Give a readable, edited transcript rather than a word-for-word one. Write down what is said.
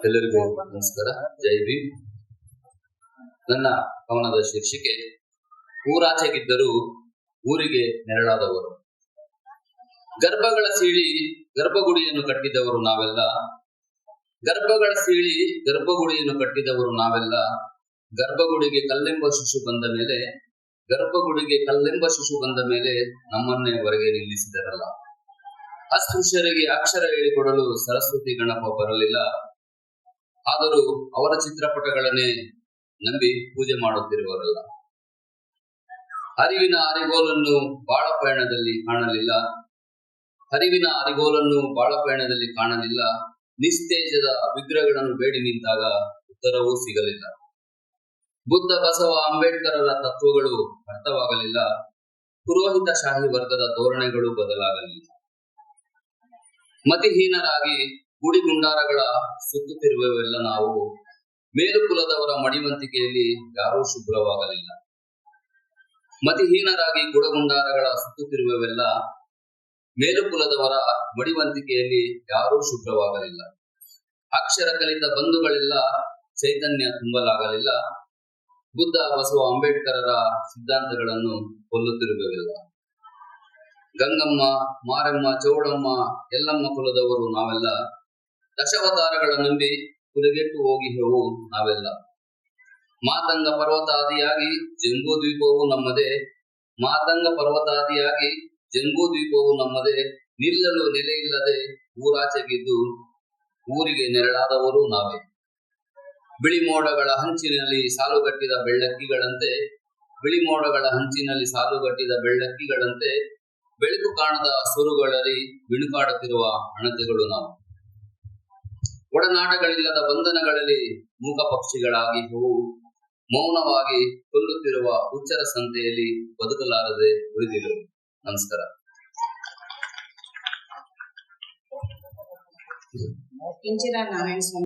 ಎಲ್ಲರಿಗೂ ನಮಸ್ಕಾರ. ಜೈ ಭೀಮ್. ನನ್ನ ಕವನದ ಶೀರ್ಷಿಕೆ ಊರಾಚೆಗಿದ್ದರೂ ಊರಿಗೆ ನೆರಳಾದವರು. ಗರ್ಭಗಳ ಸೀಳಿ ಗರ್ಭಗುಡಿಯನ್ನು ಕಟ್ಟಿದವರು ನಾವೆಲ್ಲ, ಗರ್ಭಗಳ ಸೀಳಿ ಗರ್ಭಗುಡಿಯನ್ನು ಕಟ್ಟಿದವರು ನಾವೆಲ್ಲ. ಗರ್ಭಗುಡಿಗೆ ಕಲ್ಲೆಂಬ ಶಿಶು ಬಂದ ಮೇಲೆ, ಗರ್ಭಗುಡಿಗೆ ಕಲ್ಲೆಂಬ ಶಿಶು ಬಂದ ಮೇಲೆ ನಮ್ಮನ್ನೇ ಹೊರಗೆ ನಿಲ್ಲಿಸಿದರಲ್ಲ. ಅಸ್ಪೃಶ್ಯರಿಗೆ ಅಕ್ಷರ ಹೇಳಿಕೊಡಲು ಸರಸ್ವತಿ ಗಣಪ ಬರಲಿಲ್ಲ. ಆದರೂ ಅವರ ಚಿತ್ರಪಟಗಳನ್ನೇ ನಂಬಿ ಪೂಜೆ ಮಾಡುತ್ತಿರುವರಲ್ಲ. ಅರಿವಿನ ಅರಿಗೋಲನ್ನು ಬಾಳ ಪಯಣದಲ್ಲಿ ಕಾಣಲಿಲ್ಲ, ಅರಿವಿನ ಅರಿಗೋಲನ್ನು ಬಾಳ ಪಯಣದಲ್ಲಿ ಕಾಣಲಿಲ್ಲ. ನಿಸ್ತೇಜದ ವಿಗ್ರಹಗಳನ್ನು ಬೇಡಿ ನಿಂತಾಗ ಉತ್ತರವೂ ಸಿಗಲಿಲ್ಲ. ಬುದ್ಧ, ಬಸವ, ಅಂಬೇಡ್ಕರರ ತತ್ವಗಳು ಅರ್ಥವಾಗಲಿಲ್ಲ. ಪುರೋಹಿತ ಶಾಹಿ ವರ್ಗದ ಧೋರಣೆಗಳು ಬದಲಾಗಲಿಲ್ಲ. ಮತಿಹೀನರಾಗಿ ಗುಡಿಗುಂಡಾರಗಳ ಸುತ್ತುತ್ತಿರುವೆಲ್ಲ ನಾವು. ಮೇಲು ಕುಲದವರ ಮಡಿವಂತಿಕೆಯಲ್ಲಿ ಯಾರೂ ಶುಭ್ರವಾಗಲಿಲ್ಲ. ಮತಿಹೀನರಾಗಿ ಗುಡಗುಂಡಾರಗಳ ಸುತ್ತುತ್ತಿರುವೆಲ್ಲ, ಮೇಲು ಕುಲದವರ ಮಡಿವಂತಿಕೆಯಲ್ಲಿ ಯಾರೂ ಶುಭ್ರವಾಗಲಿಲ್ಲ. ಅಕ್ಷರ ಕಲಿತ ಬಂಧುಗಳೆಲ್ಲ ಚೈತನ್ಯ ತುಂಬಲಾಗಲಿಲ್ಲ. ಬುದ್ಧ, ಬಸವ, ಅಂಬೇಡ್ಕರರ ಸಿದ್ಧಾಂತಗಳನ್ನು ಕೊಲ್ಲುತ್ತಿರುವೆಲ್ಲ. ಗಂಗಮ್ಮ, ಮಾರಮ್ಮ, ಚೌಡಮ್ಮ, ಎಲ್ಲಮ್ಮ ಕುಲದವರು ನಾವೆಲ್ಲ. ದಶಾವತಾರಗಳ ನಂಬಿ ಕುಲಗೆಟ್ಟು ಹೋಗಿಹೆವು ನಾವೆಲ್ಲ. ಮಾತಂಗ ಪರ್ವತಾದಿಯಾಗಿ ಜಂಬೂ ದ್ವೀಪವು ನಮ್ಮದೇ, ಮಾತಂಗ ಪರ್ವತಾದಿಯಾಗಿ ಜಂಬೂ ದ್ವೀಪವು ನಮ್ಮದೇ. ನಿಲ್ಲಲು ನೆಲೆಯಿಲ್ಲದೆ ಊರಾಚೆಗಿದ್ದು ಊರಿಗೆ ನೆರಳಾದವರು ನಾವೇ. ಬಿಳಿ ಮೋಡಗಳ ಹಂಚಿನಲ್ಲಿ ಸಾಲುಗಟ್ಟಿದ ಬೆಳ್ಳಕ್ಕಿಗಳಂತೆ, ಬಿಳಿ ಮೋಡಗಳ ಹಂಚಿನಲ್ಲಿ ಸಾಲುಗಟ್ಟಿದ ಬೆಳ್ಳಕ್ಕಿಗಳಂತೆ, ಬೆಳಕು ಕಾಣದ ಸುರುಗಳಲ್ಲಿ ಮಿಣುಕಾಡುತ್ತಿರುವ ಹಣತೆಗಳು ನಾವು. ಒಡನಾಟಗಳಿಲ್ಲದ ಬಂಧನಗಳಲ್ಲಿ ಮೂಕ ಪಕ್ಷಿಗಳಾಗಿ ಹೂವು, ಮೌನವಾಗಿ ಕೊಲ್ಲುತ್ತಿರುವ ಹುಚ್ಚರ ಸಂತೆಯಲ್ಲಿ ಬದುಕಲಾರದೆ ಉಳಿದಿರು. ನಮಸ್ಕಾರ. ಇಂಚಿರ ನಾರಾಯಣ ಸ್ವಾಮಿ.